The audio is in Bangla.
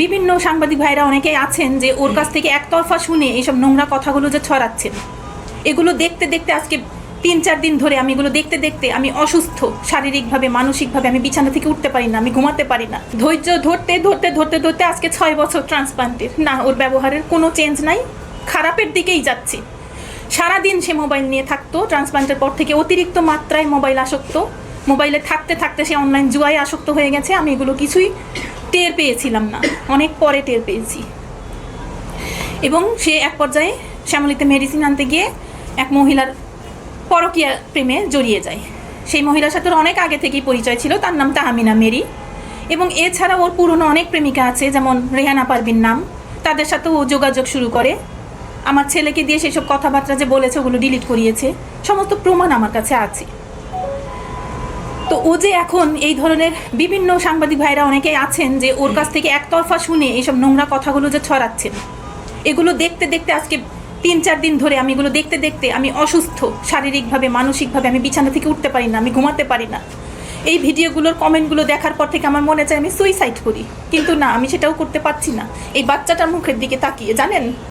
বিভিন্ন সাংবাদিক ভাইরা অনেকেই আছেন যে ওর কাছ থেকে একতরফা শুনে এইসব নোংরা কথাগুলো যে ছড়াচ্ছেন, এগুলো দেখতে দেখতে আজকে ৩-৪ দিন ধরে আমি এগুলো দেখতে দেখতে আমি অসুস্থ, শারীরিকভাবে মানসিকভাবে আমি বিছানা থেকে উঠতে পারি না, আমি ঘুমাতে পারি না। ধৈর্য ধরতে ধরতে ধরতে ধরতে আজকে ৬ বছর ট্রান্সপ্লান্টের। না, ওর ব্যবহারের কোনো চেঞ্জ নাই, খারাপের দিকেই যাচ্ছে। সারাদিন সে মোবাইল নিয়ে থাকতো। ট্রান্সপ্লান্টের পর থেকে অতিরিক্ত মাত্রায় মোবাইল আসক্ত। মোবাইলে থাকতে থাকতে সে অনলাইন জুয়ায় আসক্ত হয়ে গেছে। আমি এগুলো কিছুই টের পেয়েছিলাম না, অনেক পরে টের পেয়েছি। এবং সে এক পর্যায়ে শ্যামলীতে মেডিসিন আনতে গিয়ে এক মহিলার পরকীয়া প্রেমে জড়িয়ে যায়। সেই মহিলার সাথে ওর অনেক আগে থেকেই পরিচয় ছিল, তার নাম তাহমিনা মেরি। এবং এছাড়া ওর পুরনো অনেক প্রেমিকা আছে, যেমন রেহানা পারভিন নাম, তাদের সাথেও ও যোগাযোগ শুরু করে। আমার ছেলেকে দিয়ে সেসব কথাবার্তা যে বলেছে ওগুলো ডিলিট করিয়েছে, সমস্ত প্রমাণ আমার কাছে আছে। তো ও যে এখন এই ধরনের বিভিন্ন সাংবাদিক ভাইরা অনেকেই আছেন যে ওর কাছ থেকে একতরফা শুনে এইসব নোংরা কথাগুলো যে ছড়াচ্ছেন, এগুলো দেখতে দেখতে আজকে ৩-৪ দিন ধরে আমি এগুলো দেখতে দেখতে আমি অসুস্থ, শারীরিকভাবে মানসিকভাবে আমি বিছানা থেকে উঠতে পারি না, আমি ঘুমাতে পারি না। এই ভিডিওগুলোর কমেন্টগুলো দেখার পর থেকে আমার মনে চায় আমি সুইসাইড করি, কিন্তু না, আমি সেটাও করতে পারছি না এই বাচ্চাটার মুখের দিকে তাকিয়ে, জানেন।